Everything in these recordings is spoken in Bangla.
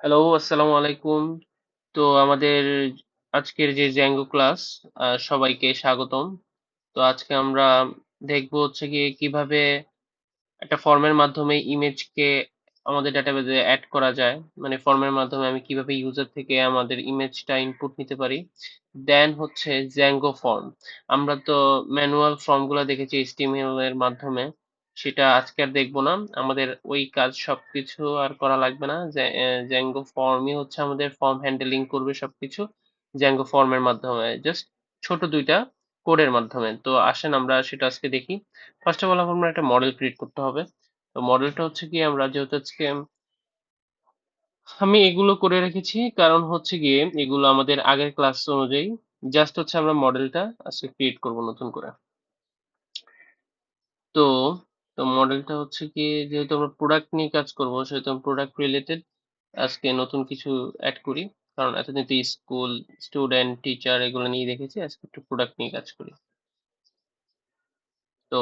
হ্যালো, আসসালামু আলাইকুম। তো আমাদের আজকের যে Django ক্লাস সবাইকে স্বাগতম। তো আজকে আমরা দেখবো হচ্ছে গিয়ে কিভাবে একটা ফর্মের মাধ্যমে ইমেজকে আমাদের ডাটাবেজে এড করা যায়। মানে ফর্মের মাধ্যমে আমি কিভাবে ইউজার থেকে আমাদের ইমেজটা ইনপুট নিতে পারি। দেন হচ্ছে Django ফর্ম। আমরা তো ম্যানুয়াল ফর্মগুলো দেখেছি HTML এর মাধ্যমে। সেটা আজকে আর দেখবো না। আমাদের ওই কাজ সবকিছু আর করা লাগবে না। Django ফর্মই হচ্ছে আমাদের ফর্ম হ্যান্ডেলিং করবে সবকিছু Django ফর্মের মাধ্যমে। জাস্ট ছোট ২ টা কোডের মাধ্যমে। তো আসেন আমরা সেটা আজকে দেখি। ফার্স্ট অফ অল আমার একটা মডেল ক্রিয়েট করতে হবে। তো মডেলটা হচ্ছে গিয়ে আমরা যেহেতু আজকে আমি এগুলো করে রেখেছি কারণ হচ্ছে গিয়ে এগুলো আমাদের আগের ক্লাস অনুযায়ী জাস্ট হচ্ছে আমরা মডেলটা আজকে ক্রিয়েট করব নতুন করে। তো তো মডেলটা হচ্ছে গিয়ে যেহেতু আমরা প্রোডাক্ট নিয়ে কাজ করব সেহেতু আমি প্রোডাক্ট রিলেটেড আজকে নতুন কিছু অ্যাড করি। কারণ এতদিন তো স্কুল, স্টুডেন্ট, টিচার এগুলো নিয়ে দেখেছি। আজকে একটু প্রোডাক্ট নিয়ে কাজ করি। তো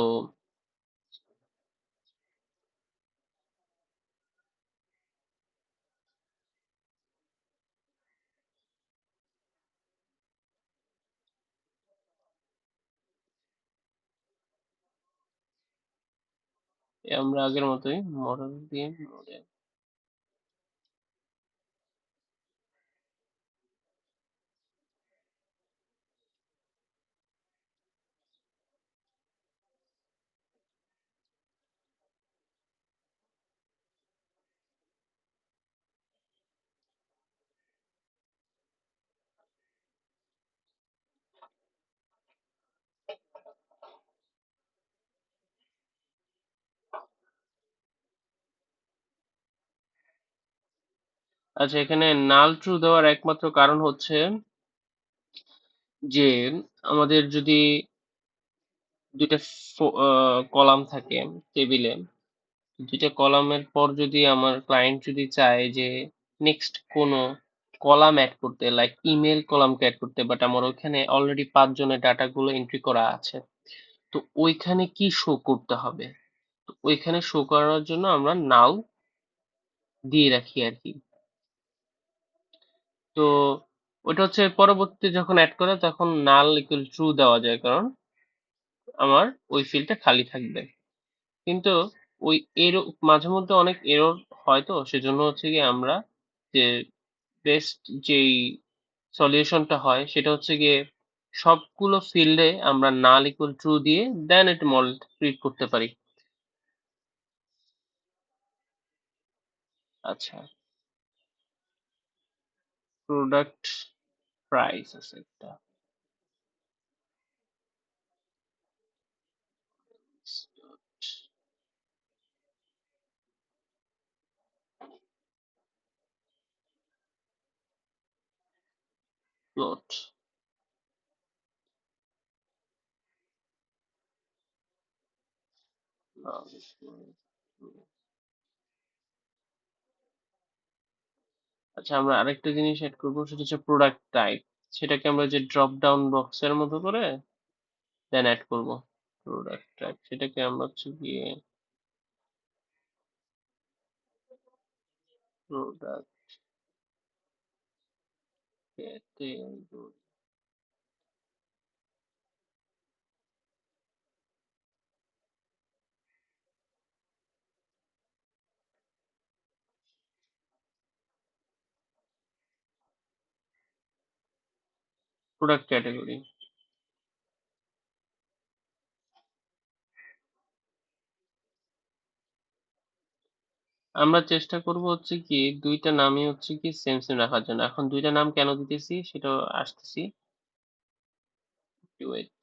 আমরা আগের মতোই মডেল দিয়ে মডেল আচ্ছা, এখানে নাল ট্রু দেওয়ার একমাত্র কারণ হচ্ছে যে আমাদের যদি দুইটা কলাম থাকে টেবিলে, দুইটা কলামের পর যদি আমার ক্লায়েন্ট যদি চায় যে নেক্সট কোনো কলাম অ্যাড করতে, লাইক ইমেল কলামকে অ্যাড করতে, বাট আমার ওইখানে অলরেডি ৫ জনের ডাটাগুলো এন্ট্রি করা আছে, তো ওইখানে কি শো করতে হবে? তো ওইখানে শো করার জন্য আমরা নাল দিয়ে রাখি আর কি। তো ওটা হচ্ছে পরবর্তীতে যখন অ্যাড করে তখন নাল ইকুয়াল ট্রু দেওয়া যায়, কারণ আমার ওই ফিল্ডটা খালি থাকবে। কিন্তু ওই মাঝে মধ্যে অনেক এরর হয়, তো সেজন্য হচ্ছে গিয়ে আমরা যে বেস্ট যেই সলিউশনটা হয় সেটা হচ্ছে গিয়ে সবগুলো ফিল্ডে আমরা নাল ইকুয়াল ট্রু দিয়ে দেন একটা মডেল ক্রিয়েট করতে পারি। আচ্ছা, প্রোডাক্ট প্রাইস আছে একটা, প্লট। আচ্ছা, আমরা আরেকটা জিনিস এড করবো, সেটা হচ্ছে প্রোডাক্ট টাইপ। সেটাকে আমরা যে ড্রপ ডাউন বক্সের মতো করে দেন অ্যাড করব। প্রোডাক্ট টাইপ সেটাকে আমরা হচ্ছে গিয়ে প্রোডাক্ট ক্যাটেগরি, প্রোডাক্ট ক্যাটেগরি। আমরা চেষ্টা করব হচ্ছে কি দুইটা নামই হচ্ছে কি সেম সেম রাখার জন্য। এখন দুইটা নাম কেন দিতেছি সেটা আসতেছি, ওয়েট।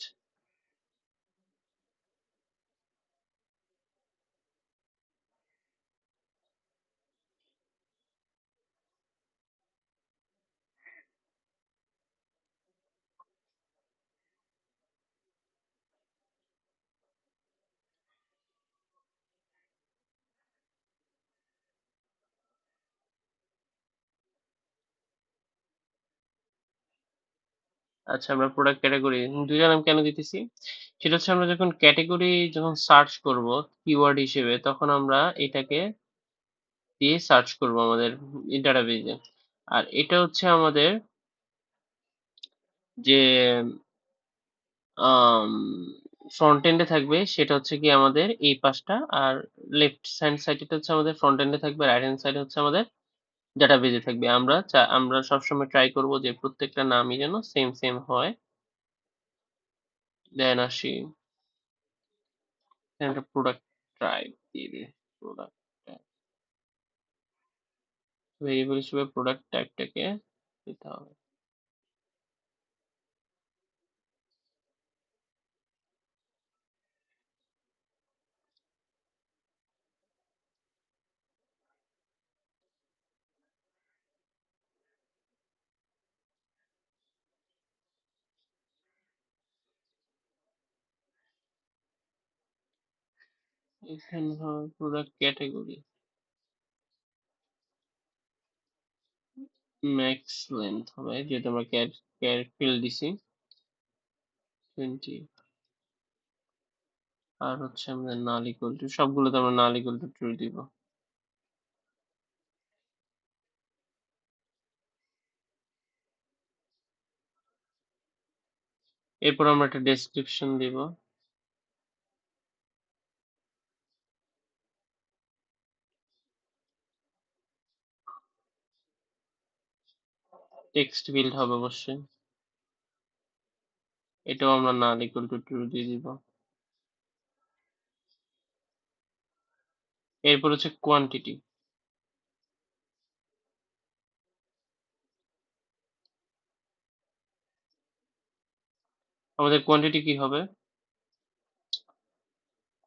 আচ্ছা, আমরা প্রোডাক্ট ক্যাটেগরি দুইটা নাম কেন দিতেছি সেটা হচ্ছে আমরা যখন ক্যাটেগরি যখন সার্চ করব কিওয়ার্ড হিসেবে তখন আমরা এটাকে দিয়ে সার্চ করব আমাদের ডাটাবেজে। আর এটা হচ্ছে আমাদের যে ফ্রন্ট এন্ডে থাকবে সেটা হচ্ছে কি আমাদের এই পাশটা, আর লেফট হ্যান্ড সাইডটা হচ্ছে আমাদের ফ্রন্ট এন্ডে থাকবে, রাইট হ্যান্ড সাইডে হচ্ছে আমাদের ডাটাবেজে থাকবে। আমরা সবসময় ট্রাই করব যে প্রত্যেকটা নামই যেন সেম সেম হয়। দেন আসি একটা প্রোডাক্ট টাইপ দিয়ে দিই। প্রোডাক্ট টাইপ ভেরিয়েবল হিসেবে প্রোডাক্ট টাইপটাকে দিতে হবে। এখানে হয় প্রোডাক্ট ক্যাটাগরি ম্যাক্স লেন্থ হবে, যেহেতু আমরা ক্যার ফিল দিছি 20। আর হচ্ছে আমাদের নাল ইকুয়াল টু, সবগুলোতে আমরা নাল ইকুয়াল টু ট্রু দিব। এরপর আমরা একটা ডেসক্রিপশন দিব। টেক্সট ফিল্ড হবে অবশ্যই, এটাও আমরা নাল ইকুয়াল টু ট্রু দিয়ে দিব। এরপর হচ্ছে কোয়ান্টিটি। আমাদের কোয়ান্টিটি কি হবে?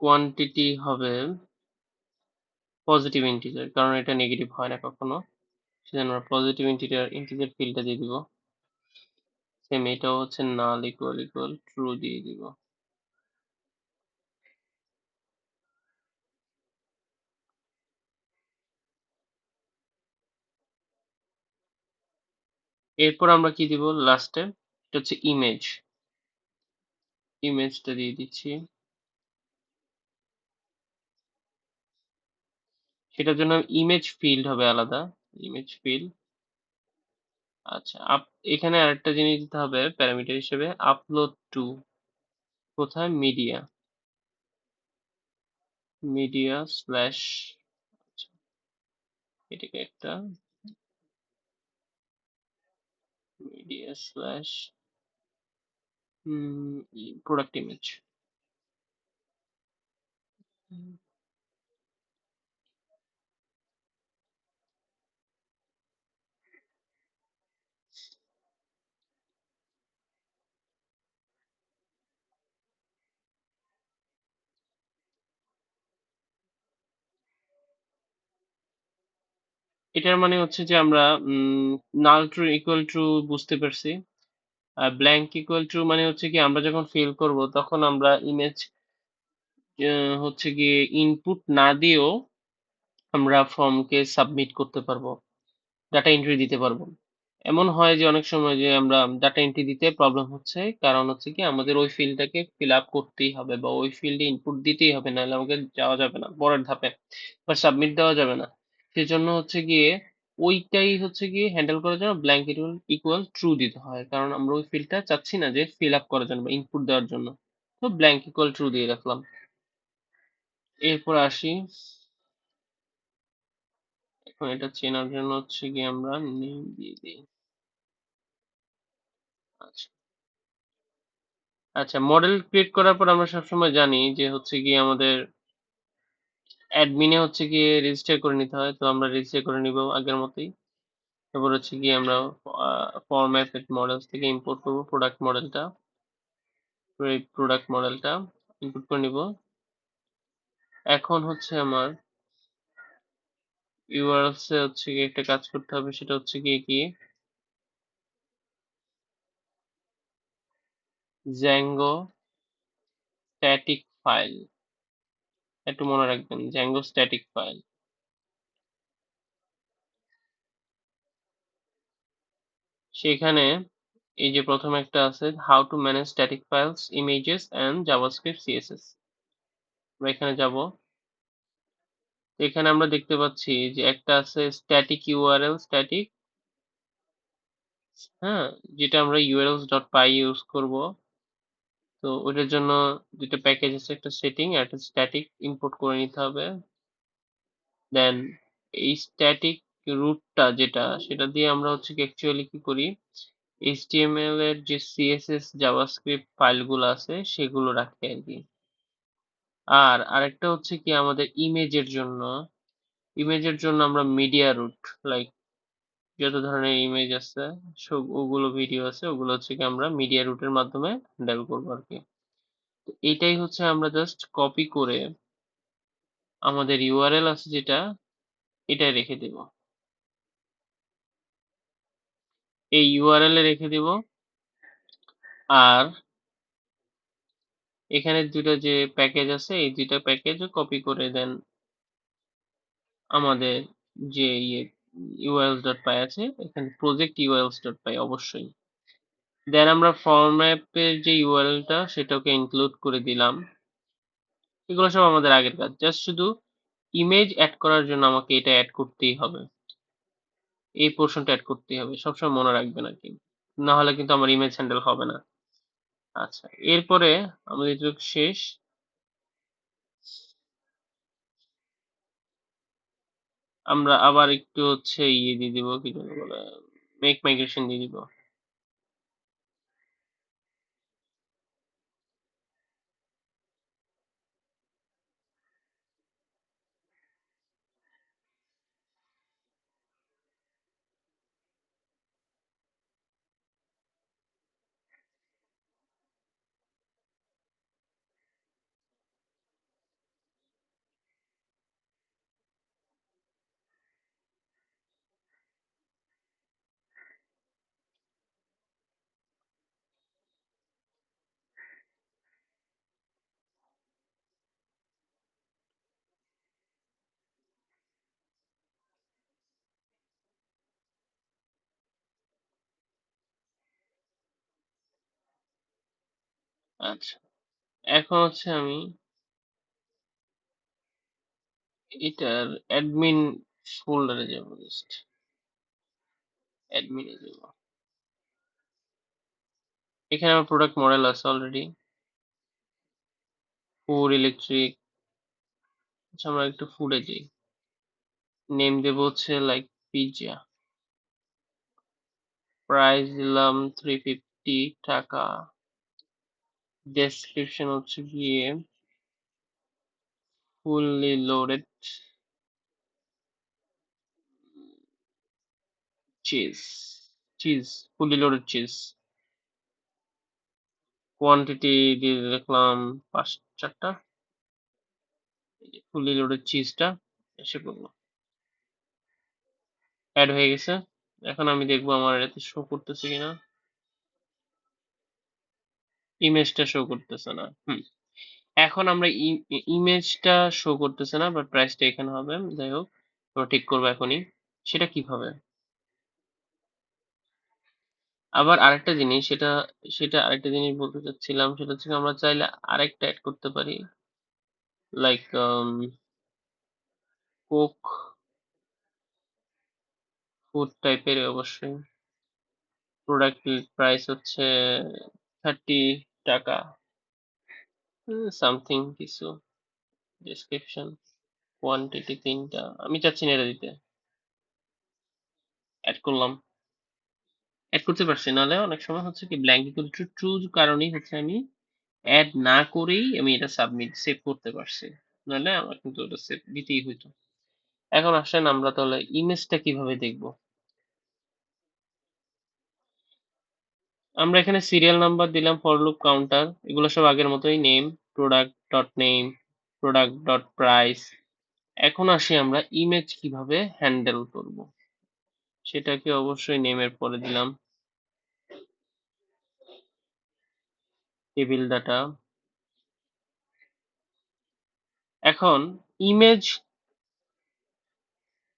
কোয়ান্টিটি হবে পজিটিভ ইন্টিজার, কারণ এটা নেগেটিভ হয় না কখনো, সেজন্য আমরা পজিটিভ ইন্টিজার ফিল্ডটা দিয়ে দিব। সেম এটাও হচ্ছে নাল ইকুয়াল ইকুয়াল ট্রু দিয়ে দিব। এরপর আমরা কি দিব লাস্টে? এটা হচ্ছে ইমেজ। ইমেজটা দিয়ে দিচ্ছি। সেটার জন্য ইমেজ ফিল্ড হবে আলাদা, ইমেজ ফিল্ড। আচ্ছা, এখানে আরেকটা জিনিস দিতে হবে প্যারামিটার হিসেবে, আপলোড টু। কোথায়? মিডিয়া। মিডিয়া স্ল্যাশ, এটাকে একটা মিডিয়া স্ল্যাশ প্রোডাক্ট ইমেজ। এটার মানে হচ্ছে যে আমরা নাল ট্রু ইকুয়াল টু বুঝতে পারছি। আর ব্ল্যাঙ্ক ইকুয়াল টু মানে হচ্ছে কি আমরা যখন ফিল করব তখন আমরা ইমেজ হচ্ছে গিয়ে ইনপুট না দিয়েও আমরা ফর্মকে সাবমিট করতে পারবো, ডাটা এন্ট্রি দিতে পারবো। এমন হয় যে অনেক সময় যে আমরা ডাটা এন্ট্রি দিতে প্রবলেম হচ্ছে, কারণ হচ্ছে কি আমাদের ওই ফিল্ডটাকে ফিল আপ করতেই হবে বা ওই ফিল্ডে ইনপুট দিতেই হবে, নাহলে আমাকে যাওয়া যাবে না পরের ধাপে বা সাবমিট দেওয়া যাবে না। সেজন্য হচ্ছে গিয়ে ওইটাই হচ্ছে গিয়ে হ্যান্ডেল করার জন্য ব্ল্যাঙ্ক ইকুয়াল ট্রু দিতে হয়, কারণ আমরা ওই ফিল্ডটা চাচ্ছি না যে ফিল আপ করার জন্য বা ইনপুট দেওয়ার জন্য। তো ব্ল্যাঙ্ক ইকুয়াল ট্রু দিয়ে রাখলাম। এরপর আসি, এখন এটা চেনার জন্য হচ্ছে গিয়ে আমরা নেম দিয়ে দিই। আচ্ছা, আচ্ছা, মডেল ক্রিয়েট করার পর আমরা সবসময় জানি যে হচ্ছে গিয়ে আমাদের অ্যাডমিনে হচ্ছে গিয়ে রেজিস্টার করে নিতে হয়, তো আমরা রেজিস্টার করে নিব আগের মতোই। তারপর হচ্ছে গিয়ে আমরা ফরম্যাট মডেলস থেকে ইম্পোর্ট করব প্রোডাক্ট মডেলটা ইম্পোর্ট করে নিব। এখন হচ্ছে আমার ইউআরএলস এ হচ্ছে গিয়ে একটা কাজ করতে হবে, সেটা হচ্ছে গিয়ে কি জ্যাঙ্গো স্ট্যাটিক ফাইল। একটু মনে রাখবেন, জ্যাঙ্গো স্ট্যাটিক ফাইল। সেখানে এই যে প্রথমে একটা আছে how to manage static files images and JavaScript CSS. আমরা এখানে যাব, এখানে আমরা দেখতে পাচ্ছি যে একটা আছে স্ট্যাটিক ইউআরএল স্ট্যাটিক, হ্যাঁ, যেটা আমরা urls.py ইউজ করব। তো ওইটার জন্য দুটো প্যাকেজ আছে, একটা সেটিং আর একটা স্ট্যাটিক ইম্পোর্ট করে নিতে হবে। দেন এই স্ট্যাটিক রুটটা যেটা, সেটা দিয়ে আমরা হচ্ছে কি অ্যাকচুয়ালি কি করি, HTML এর যে CSS জাভাস্ক্রিপ্ট ফাইলগুলো আছে সেগুলো রাখি আর কি। আর আরেকটা হচ্ছে কি আমাদের ইমেজের জন্য আমরা মিডিয়া রুট, লাইক যত ধরনের ইমেজ আছে সব ওগুলো ভিডিও আছে ওগুলো হচ্ছে কি আমরা মিডিয়া রুটের মাধ্যমে হ্যান্ডেল করবো আর কি। তো এইটাই হচ্ছে আমরা জাস্ট কপি করে আমাদের ইউআরএল আছে যেটা, এটাই রেখে দেব, এই ইউআরএল এ রেখে দেব। আর এখানে দুটো যে প্যাকেজ আছে এই দুইটা প্যাকেজও কপি করে দেন আমাদের যে urls.py আছে, এখানে প্রজেক্ট urls.py অবশ্যই। দেন আমরা ফর্ম অ্যাপের যে ইউআরএলটা সেটাকে ইনক্লুড করে দিলাম। এগুলো সব আমাদের আগের কাজ, জাস্ট শুধু ইমেজ অ্যাড করার জন্য আমাকে এটা অ্যাড করতেই হবে, এই পোর্শনটা অ্যাড করতেই হবে, সবসময় মনে রাখবেন আর কি, না হলে কিন্তু আমার ইমেজ হ্যান্ডেল হবে না। আচ্ছা, এরপরে আমাদের যুগ শেষ, আমরা আবার একটু হচ্ছে ইয়ে দিয়ে দিব, কি যেন বলে, মেক মাইগ্রেশন দিয়ে দিব। আচ্ছা, এখন হচ্ছে আমি এটার অ্যাডমিন ফোল্ডারে যাব, জাস্ট অ্যাডমিনে যাব। এখানে আমার প্রোডাক্ট মডেল আছে অলরেডি, ফুড ইলেকট্রিক। আচ্ছা, আমরা একটু ফুডে যাই, নেম দেব হচ্ছে লাইক পিৎজা, প্রাইস দিলাম 350 টাকা, ডেসক্রিপশন হচ্ছে গিয়ে fully loaded cheese, cheese, fully loaded cheese. Quantity দিয়ে দেখলাম 5-4টা, ফুললি লোডেড চিজটা এসে পড়লো, অ্যাড হয়ে গেছে। এখন আমি দেখবো আমার এতে শো করতেছে কিনা, ইমেজটা শো করতেছে না। এখন আমরা ইমেজটা শো করতেছে না, বাট প্রাইসটা এখানে হবে। যাই হোক, আমরা ঠিক করবো এখনই, সেটা কিভাবে। আবার আরেকটা জিনিস, সেটা সেটা আরেকটা জিনিস বলতে চাচ্ছিলাম, সেটা হচ্ছে আমরা চাইলে আরেকটা অ্যাড করতে পারি, লাইক কোক ফুড টাইপের অবশ্যই। প্রোডাক্ট প্রাইস হচ্ছে 30 টাকা, সামথিং কিছু, ডেসক্রিপশন, কোয়ান্টিটি 3টা, আমি চাচ্ছি না এটা দিতে। অ্যাড করলাম, অ্যাড করতে পারছি, নাহলে অনেক সময় হচ্ছে কি ব্ল্যাঙ্ক ইকুয়াল টু ট্রু কারণেই হচ্ছে আমি অ্যাড না করেই আমি এটা সাবমিট সেভ করতে পারছি, নাহলে আমার কিন্তু ওটা সেভ দিতেই হইতো। এখন আসেন আমরা তাহলে ইমেজটা কিভাবে দেখব। আমরা এখানে সিরিয়াল নাম্বার দিলাম, ফর লুপ কাউন্টার, এগুলো সব আগের মতোই, name, product dot name, product dot price. এখন আসি আমরা ইমেজ কিভাবে হ্যান্ডেল করব, সেটাকে অবশ্যই নেমের পরে দিলাম টেবিল ডাটা। এখন ইমেজ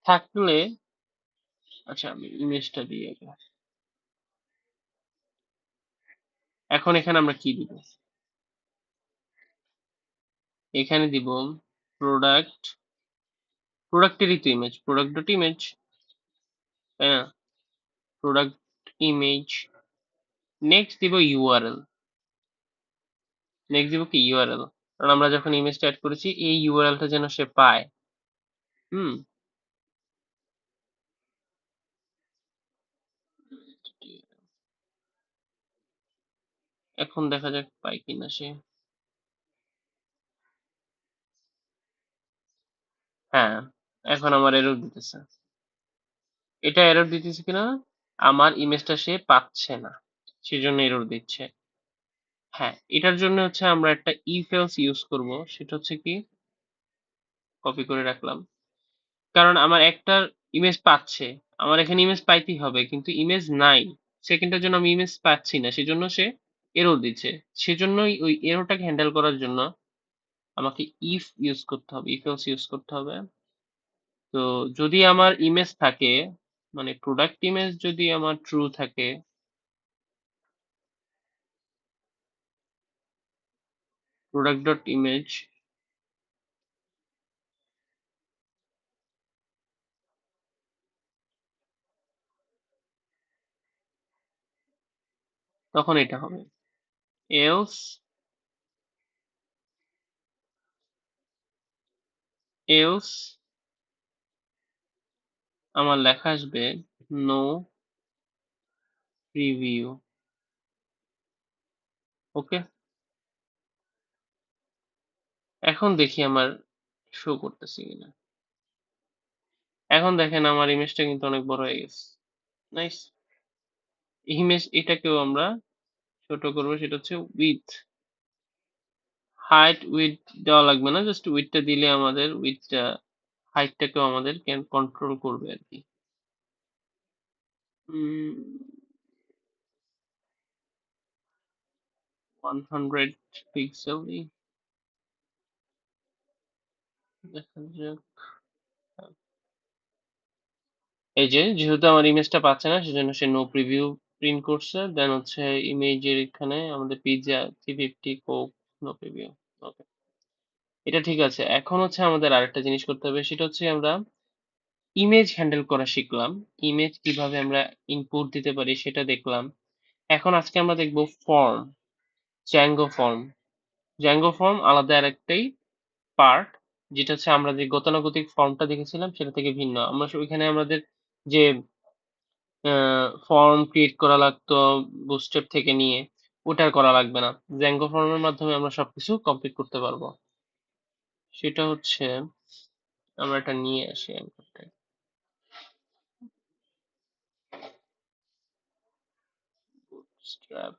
থাকলে, আচ্ছা আমি ইমেজটা দিই আগে। এখন এখানে আমরা কি দিব, এখানে দিব প্রোডাক্ট প্রোডাক্টেরই তো ইমেজ, প্রোডাক্ট ডট ইমেজ, তাই না? প্রোডাক্ট ইমেজ, নেক্সট দিব ইউআরএল, নেক্সট দিব কি ইউআরএল, কারণ আমরা যখন ইমেজটা অ্যাড করেছি এই ইউআরএলটা যেন সে পায়। হুম, এখন দেখা যাক পায় কিনা সে। হ্যাঁ, এখন আমার এরর দিতেছে। এটা এরর দিতেছে কিনা, আমার ইমেজটা সে পাচ্ছে না, সেজন্য এরর দিচ্ছে। হ্যাঁ, এটার জন্য হচ্ছে আমরা একটা ইফ এলস ইউজ করব, সেটা হচ্ছে কি, কপি করে রাখলাম, কারণ আমার একটা ইমেজ পাচ্ছে, আমার এখানে ইমেজ পাইতেই হবে, কিন্তু ইমেজ নাই, সেকেন্ডের জন্য আমি ইমেজ পাচ্ছি না, সেজন্য সে এরর দিচ্ছে। সেজন্যই ওই এররটাকে হ্যান্ডেল করার জন্য আমাকে ইফ ইউজ করতে হবে, ইফ এলস ইউজ করতে হবে। তো যদি আমার ইমেজ থাকে, মানে প্রোডাক্ট ইমেজ যদি আমার ট্রু থাকে, প্রোডাক্ট ডট ইমেজ, তখন এটা হবে এলস, এলস আমার লেখা আসবে নো প্রিভিউ। ওকে, এখন দেখি আমার শো করতেছে কিনা। এখন দেখেন আমার ইমেজটা কিন্তু অনেক বড় হয়ে গেছে। নাইস। ইমেজ এটাকেও আমরা ছোট করবো, সেটা হচ্ছে উইথ, হাইট উইথ দেওয়া লাগবে না, জাস্ট উইথটা দিলে আমাদের উইথটা, হাইটটাকেও আমাদের কন্ট্রোল করবে আর কি। 100 পিক্সেল দেখা যাক। এই যে যেহেতু আমার ইমেজটা পাচ্ছে না, সেজন্য সে নো প্রিভিউ প্রিন্ট করছে, দেন হচ্ছে ইমেজের এখানে আমাদের পিৎজা 350 কোক, নো প্রিভিউ। ওকে, এটা ঠিক আছে। এখন হচ্ছে আমাদের আরেকটা জিনিস করতে হবে, সেটা হচ্ছে আমরা ইমেজ হ্যান্ডেল করা শিখলাম, ইমেজ কিভাবে আমরা ইনপুট দিতে পারি সেটা দেখলাম। এখন আজকে আমরা দেখব form, Zango form. Zango form আলাদা আরেকটাই পার্ট, যেটা হচ্ছে আমরা যে গতানুগতিক ফর্মটা দেখেছিলাম সেটা থেকে ভিন্ন। আমরা ওইখানে আমাদের যে ফর্ম ক্রিয়েট করা লাগতো বুস্টেপ থেকে নিয়ে, ওটা আর করা লাগবে না। জ্যাঙ্গো ফর্মের মাধ্যমে আমরা সবকিছু কমপ্লিট করতে পারবো। সেটা হচ্ছে আমরা এটা নিয়ে আসি অ্যাঙ্করটা, বুটস্ট্র্যাপ,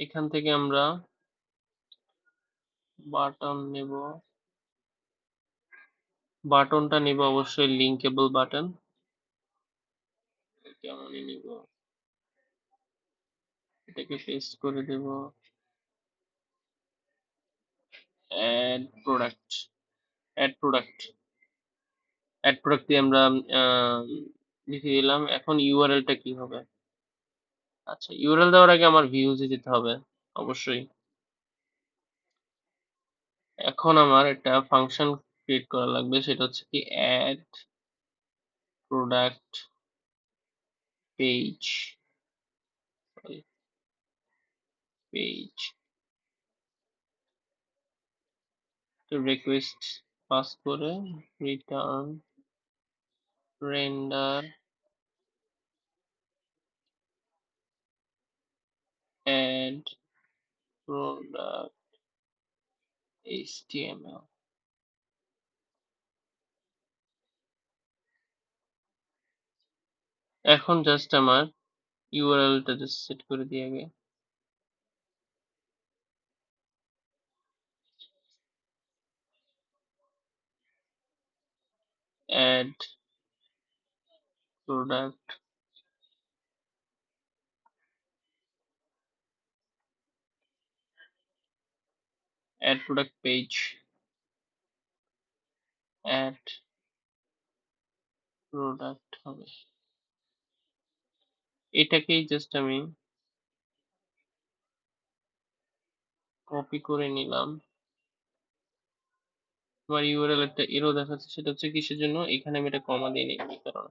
এখান থেকে আমরা বাটন নেব, বাটনটা নেব অবশ্যই লিঙ্কেবল বাটন, কেমনই নিব, এটাকে পেস্ট করে দেব, add product, add product, add product দিয়ে আমরা লিখে দিলাম। এখন ইউআরএলটা কি হবে? আচ্ছা, ইউআরএল দেওয়ার আগে আমার ভিউজে যেতে হবে অবশ্যই। এখন আমার একটা ফাংশন ক্রিয়েট করা লাগবে, সেটা হচ্ছে কি অ্যাড প্রোডাক্ট পেজ, পেজ তো রিকোয়েস্ট পাস করে return render add product HTML. এখন জাস্ট আমার ইউআরএলটা জাস্ট সেট করে দিয়ে আগে, add product, add product page, add product হবে, এটাকেই জাস্ট আমি কপি করে নিলাম। আমার ইউআরএল একটা এরর দেখাচ্ছে, সেটা হচ্ছে কিসের জন্য? এখানে আমি একটা কমা দিইনি এই কারণে।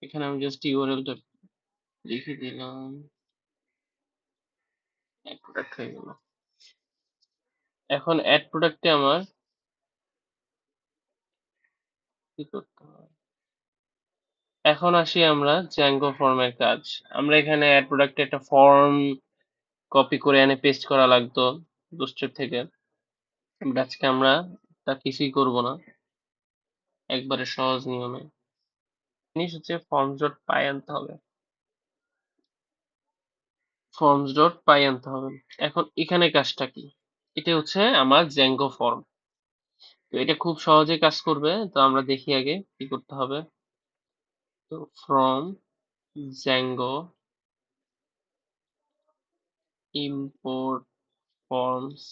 এখানে আমি জাস্ট ইউআরএলটা লিখে দিলাম, অ্যাড প্রোডাক্ট হয়ে গেল। এখন অ্যাড প্রোডাক্টে আমার কি করতে হবে? এখন আসি আমরা জ্যাঙ্গো ফর্মের কাজ। আমরা এখানে অ্যাড প্রোডাক্টে একটা ফর্ম কপি করে এনে পেস্ট করা লাগতো বুস্ট্র্যাপ থেকে। বাট আজকে আমরা তা কিছুই করব না, একবারে সহজ নিয়মে। জিনিস হচ্ছে ফর্মস ডট পাই আনতে হবে। ফর্মস ডট পাই আনতে হবে। এখন এখানে কাজটা কি? এটা হচ্ছে আমার জ্যাঙ্গো ফর্ম। তো এটা খুব সহজে কাজ করবে। তো আমরা দেখি আগে কি করতে হবে। তো ফ্রম জ্যাঙ্গো ইম্পোর্ট ফর্মস,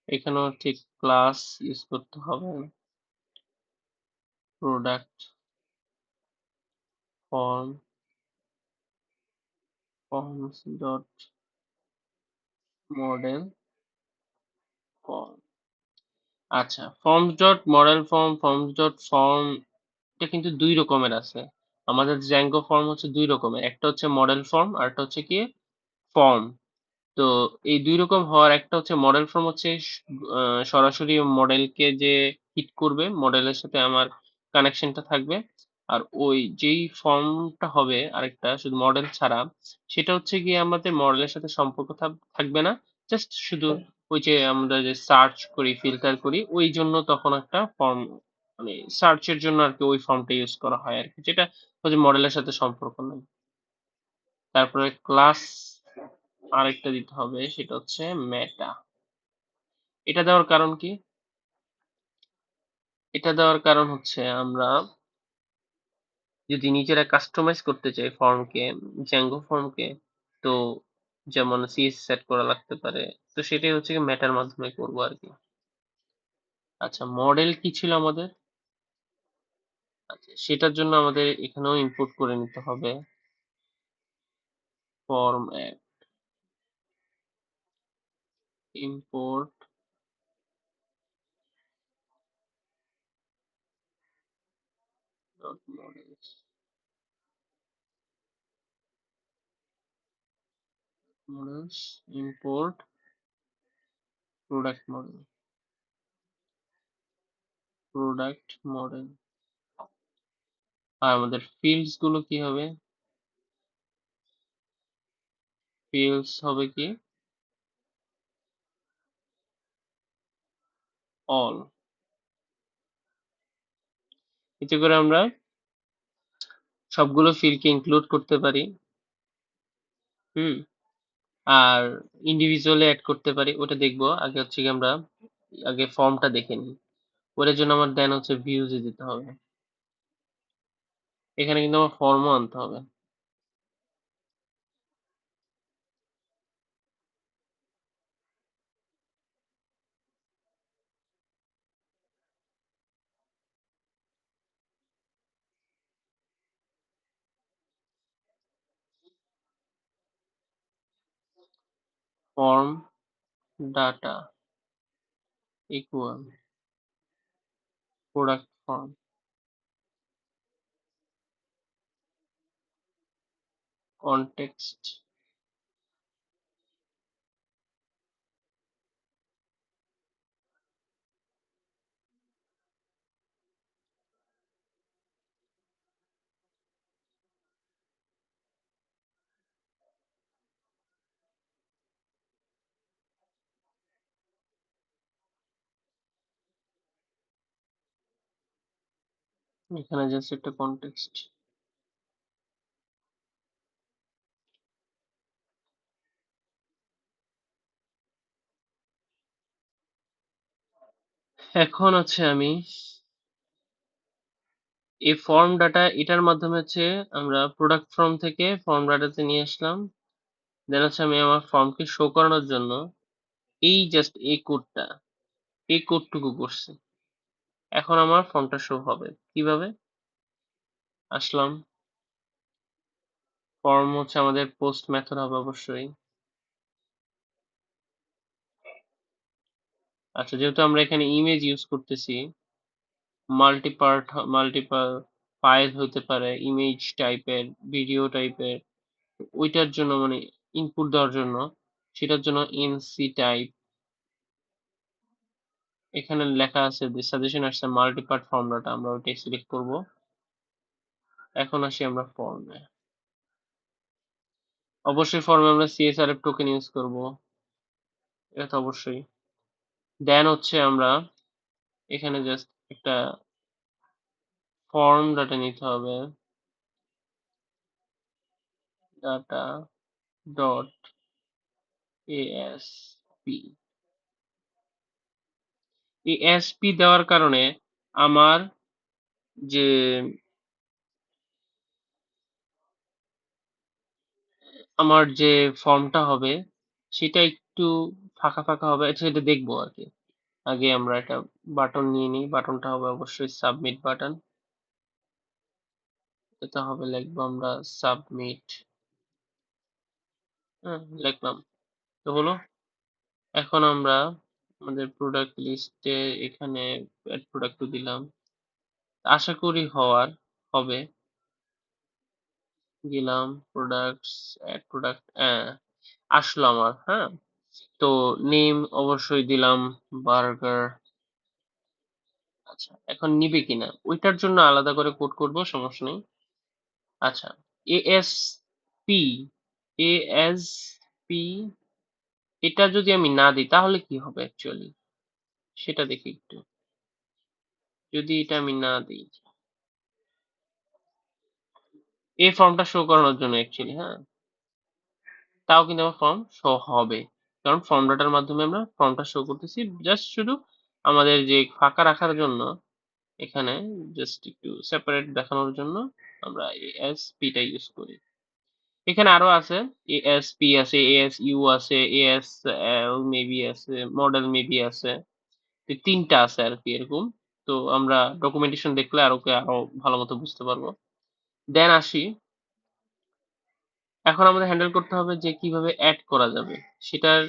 এখানেও ঠিক ক্লাস ইউজ করতে হবে। Product form, forms dot model form. আচ্ছা, forms dot model form, forms dot form, এটা কিন্তু দুই রকমের আছে। আমাদের জ্যাঙ্গো ফর্ম হচ্ছে দুই রকমের, একটা হচ্ছে মডেল ফর্ম আর একটা হচ্ছে কি ফর্ম। তো এই দুই রকম হওয়ার একটা হচ্ছে মডেল ফর্ম, হচ্ছে সরাসরি মডেলকে যে হিট করবে, মডেলের সাথে আমার কানেকশনটা থাকবে। আর ওই যেই ফর্মটা হবে আরেকটা শুধু মডেল ছাড়া, সেটা হচ্ছে গিয়ে আমাদের মডেলের সাথে সম্পর্ক থাকবে না, জাস্ট শুধু ওই যে আমরা যে সার্চ করি ফিল্টার করি ওই জন্য তখন একটা ফর্ম, মানে সার্চের জন্য আর কি ওই ফর্মটা ইউজ করা হয় আর কি, যেটা হচ্ছে মডেলের সাথে সম্পর্ক নেই। তারপরে ক্লাস আরেকটা দিতে হবে, সেটা হচ্ছে মেটা। এটা দেওয়ার কারণ কি? এটা দেওয়ার কারণ হচ্ছে আমরা যদি নিজেরা কাস্টমাইজ করতে চাই ফর্মকে, জ্যাঙ্গো ফর্মকে, তো যেমন সিএস সেট করা লাগতে পারে, তো সেটাই হচ্ছে কি মেটার মাধ্যমে করবো আর কি। আচ্ছা, মডেল কি ছিল আমাদের? আচ্ছা, সেটার জন্য আমাদের এখানেও ইম্পোর্ট করে নিতে হবে form add, import dot models, models import product model, product model. আর আমাদের ফিল্ডস গুলো কি হবে? ফিল্ডস হবে কি অল। এতে করে আমরা সবগুলো ফিল্ডকে ইনক্লুড করতে পারি। হুম। আর ইন্ডিভিজুয়ালি অ্যাড করতে পারি, ওটা দেখবো। আগে হচ্ছে কি আমরা আগে ফর্মটা দেখে নিই। ওটার জন্য আমার দেন হচ্ছে ভিউজে যেতে হবে। এখানে কিন্তু আমার ফর্মও আনতে হবে। Form data equal product form, context. এখানে জাস্ট একটা কনটেক্সট। এখন হচ্ছে আমি এই ফর্ম ডাটা, এটার মাধ্যমে হচ্ছে আমরা প্রোডাক্ট ফর্ম থেকে ফর্ম ডাটাতে নিয়ে আসলাম। দেন হচ্ছে আমি আমার ফর্মকে শো করানোর জন্য এই জাস্ট এই কোডটা, এই কোডটুকু করছি। এখন আমার ফর্মটা শো হবে কিভাবে? আসলাম, ফর্ম হচ্ছে আমাদের পোস্ট মেথড হবে অবশ্যই। আচ্ছা, যেহেতু আমরা এখানে ইমেজ ইউজ করতেছি, মাল্টিপল ফাইল হতে পারে, ইমেজ টাইপের, ভিডিও টাইপের, ওইটার জন্য মানে ইনপুট দেওয়ার জন্য, সেটার জন্য এনসি টাইপ এখানে লেখা আছে যে সাজেশন আসছে মাল্টিপার্ট ফর্ম ডাটা, আমরা ওইটাই সিলেক্ট করব। এখন আসি আমরা ফর্মে, অবশ্যই ফর্মে আমরা সিএসআরএফ টোকেন ইউজ করব, এটা তো অবশ্যই। দেন হচ্ছে আমরা এখানে জাস্ট একটা ফর্ম ডাটা নিতে হবে, ডাটা ডট এএসপি। এই এসপি দেওয়ার কারণে আমার যে আমার যে ফর্মটা হবে সেটা একটু ফাঁকা ফাঁকা হবে, সেটা দেখবো আর কি। আগে আমরা একটা বাটন নিয়ে নিই, বাটনটা হবে অবশ্যই সাবমিট বাটন। এটা হবে, লিখবো আমরা সাবমিট। হ্যাঁ, লিখলাম, তো হলো। এখন আমরা আমাদের প্রোডাক্ট লিস্টে এখানে অ্যাড প্রোডাক্ট দিলাম, আশা করি হবে। দিলাম প্রোডাক্টস, অ্যাড প্রোডাক্ট, হ্যাঁ আসলো আমার। হ্যাঁ, তো নেম অবশ্যই দিলাম বার্গার। আচ্ছা, এখন নিবে কিনা ওইটার জন্য আলাদা করে কোড করব, সমস্যা নেই। আচ্ছা, এএসপি, এএসপি এটা যদি আমি না দিই তাহলে কি হবে অ্যাকচুয়ালি, সেটা দেখি একটু। যদি এটা আমি না দিই, এই ফর্মটা শো করানোর জন্য অ্যাকচুয়ালি, হ্যাঁ, তাও কিন্তু আমার ফর্ম শো হবে, কারণ ফর্ম ডাটার মাধ্যমে আমরা ফর্মটা শো করতেছি। জাস্ট শুধু আমাদের যে ফাঁকা রাখার জন্য এখানে জাস্ট একটু সেপারেট দেখানোর জন্য আমরা এএসপি টা ইউজ করি। এখানে আরো আছে, এএসপি আছে, এএসইউ আছে, এএসএল মেবি আছে, মডেল মেবি আছে, এই তিনটা আছে আর কি এরকম। তো আমরা ডকুমেন্টেশন দেখলে আরো ভালো মতো বুঝতে পারবো। দেন আসি, এখন আমাদের হ্যান্ডেল করতে হবে যে কিভাবে অ্যাড করা যাবে, সেটার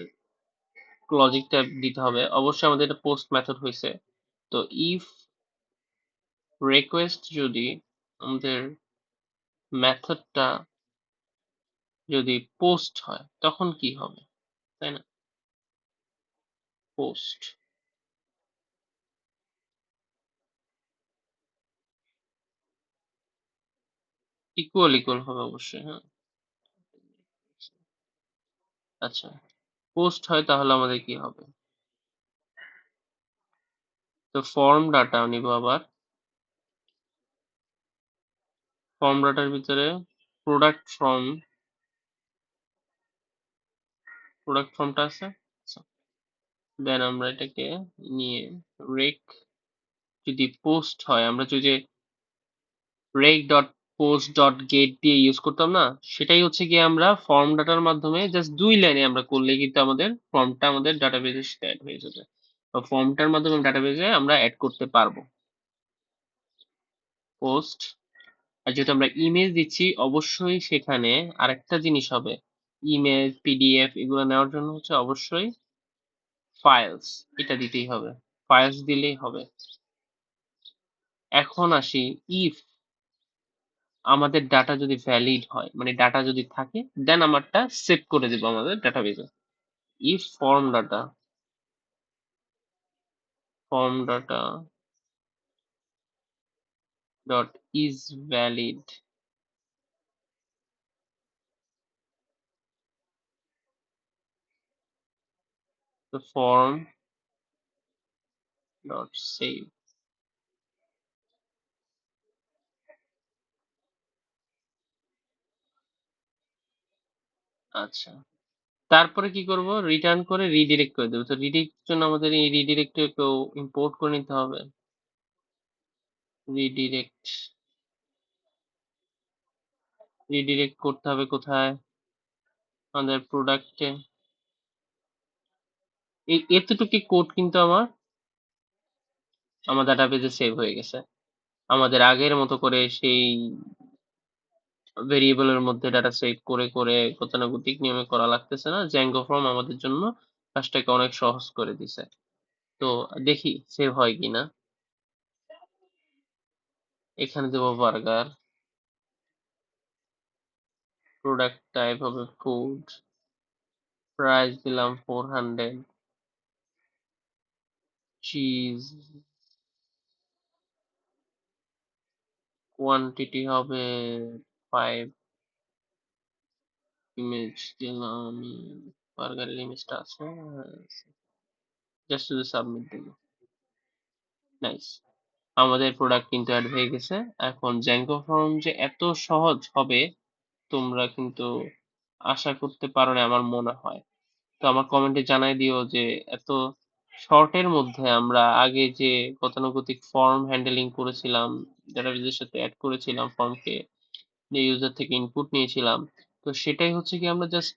লজিকটা দিতে হবে। অবশ্যই আমাদের এটা পোস্ট মেথড হয়েছে, তো ইফ রিকোয়েস্ট যদি আমাদের মেথডটা যদি পোস্ট হয় তখন কি হবে, তাই না? পোস্ট ইকুয়াল হবে অবশ্যই, হ্যাঁ। আচ্ছা, পোস্ট হয় তাহলে আমাদের কি হবে? তো ফর্ম ডাটা নিব আবার, ফর্ম ডাটার ভিতরে প্রোডাক্ট ফর্ম, প্রোডাক্ট ফর্মটা আছে। আচ্ছা, দেন আমরা এটাকে নিয়ে রেক যদি পোস্ট হয়, আমরা যদি rake dot post dot gate দিয়ে ইউজ করতাম না, সেটাই হচ্ছে গিয়ে আমরা ফর্ম ডাটার মাধ্যমে জাস্ট 2 লাইনে আমরা করলে কিন্তু আমাদের ফর্মটা আমাদের ডাটাবেজের সাথে অ্যাড হয়ে যাবে, বা ফর্মটার মাধ্যমে ডাটাবেজে আমরা অ্যাড করতে পারবো। পোস্ট, আর যেহেতু আমরা ইমেজ দিচ্ছি অবশ্যই সেখানে আরেকটা জিনিস হবে, ইমেজ পিডিএফ এগুলো নেওয়ার জন্য হচ্ছে অবশ্যই ফাইলস, এটা দিতেই হবে, ফাইলস দিলেই হবে। এখন আসি, ইফ আমাদের ডাটা যদি ভ্যালিড হয়, মানে ডাটা যদি থাকে, দেন আমারটা সেভ করে দেবো আমাদের ডাটাবেজে। If form data dot is valid, তো ফর্ম ডট সেভ। আচ্ছা, তারপরে কি করব, রিটার্ন করে রিডিরেক্ট করে দেবো। তো রিডিরেক্ট জন্য আমাদের এই রিডিরেক্ট কেউ ইম্পোর্ট করে নিতে হবে। রিডিরেক্ট, রিডিরেক্ট করতে হবে কোথায়, আমাদের প্রোডাক্টে। এই এতটুকু কোড কিন্তু আমার আমার ডাটাবেজে সেভ হয়ে গেছে। আমাদের আগের মতো করে সেই ভেরিয়েবলের মধ্যে ডাটা সেভ করে গতানুগতিক নিয়মে করা লাগতেছে না। Django form আমাদের জন্য কাজটাকে অনেক সহজ করে দিছে। তো দেখি সেভ হয় কিনা। এখানে দেব বার্গার, প্রোডাক্ট টাইপ হবে ফুড, প্রাইস দিলাম 400, চিজ, কোয়ান্টিটি হবে 5, ইমেজ দিলাম, বার্গারের ইমেজটা আছে, জাস্ট শুধু সাবমিট দিলাম। নাইস, আমাদের প্রোডাক্ট কিন্তু অ্যাড হয়ে গেছে। এখন Django form যে এত সহজ হবে তোমরা কিন্তু আশা করতে পারো না আমার মনে হয়। তো আমার কমেন্টে জানাই দিও যে এত শর্টের মধ্যে আমরা আগে যে গতানুগতিক ফর্ম হ্যান্ডেলিং করেছিলাম, ডেটাবেজের সাথে অ্যাড করেছিলাম ফর্মকে, যে ইউজার থেকে ইনপুট নিয়েছিলাম, তো সেটাই হচ্ছে কি আমরা জাস্ট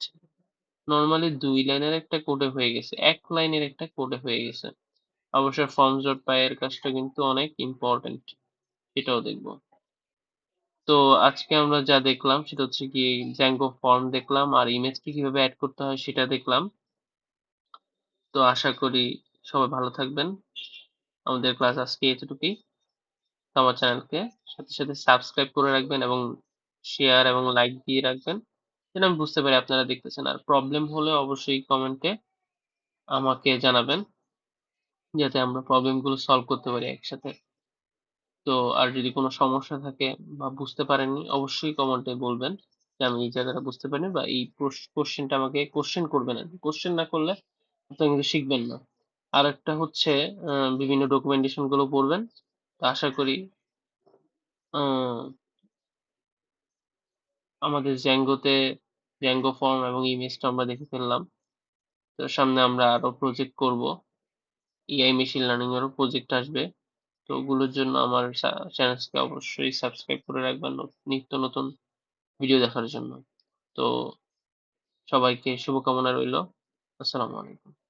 নর্মালি 2 লাইনের একটা কোডে হয়ে গেছে, 1 লাইনের একটা কোডে হয়ে গেছে। অবশ্য forms.py এর কাজটা কিন্তু অনেক ইম্পর্টেন্ট, সেটাও দেখবো। তো আজকে আমরা যা দেখলাম সেটা হচ্ছে কি Django ফর্ম দেখলাম আর ইমেজকে কিভাবে অ্যাড করতে হয় সেটা দেখলাম। তো আশা করি সবাই ভালো থাকবেন। আমাদের ক্লাস আজকে এতটুকুই। তো আমার চ্যানেলকে সাথে সাবস্ক্রাইব করে রাখবেন এবং শেয়ার এবং লাইক দিয়ে রাখবেন, যেন আমি বুঝতে পারি আপনারা দেখতেছেন। আর প্রবলেম হলে অবশ্যই কমেন্টে আমাকে জানাবেন, যাতে আমরা প্রবলেমগুলো সলভ করতে পারি একসাথে। তো আর যদি কোনো সমস্যা থাকে বা বুঝতে পারেননি অবশ্যই কমেন্টে বলবেন যে আমি এই জায়গাটা বুঝতে পারিনি, বা এই কোশ্চেনটা আমাকে কোশ্চেন করবেন আর কি। কোশ্চেন না করলে আপনারা কিন্তু শিখবেন না। আর একটা হচ্ছে বিভিন্ন ডকুমেন্টেশন গুলো পড়বেন। তো আশা করি আহ, আমাদের জ্যাঙ্গো ফর্ম এবং ইমেজটা আমরা দেখে ফেললাম। তো সামনে আমরা আরো প্রজেক্ট করব, এআই মেশিন লার্নিং এরও প্রজেক্ট আসবে। তো ওগুলোর জন্য আমার চ্যানেলকে অবশ্যই সাবস্ক্রাইব করে রাখবেন নিত্য নতুন ভিডিও দেখার জন্য। তো সবাইকে শুভকামনা রইল। আসসালামু আলাইকুম।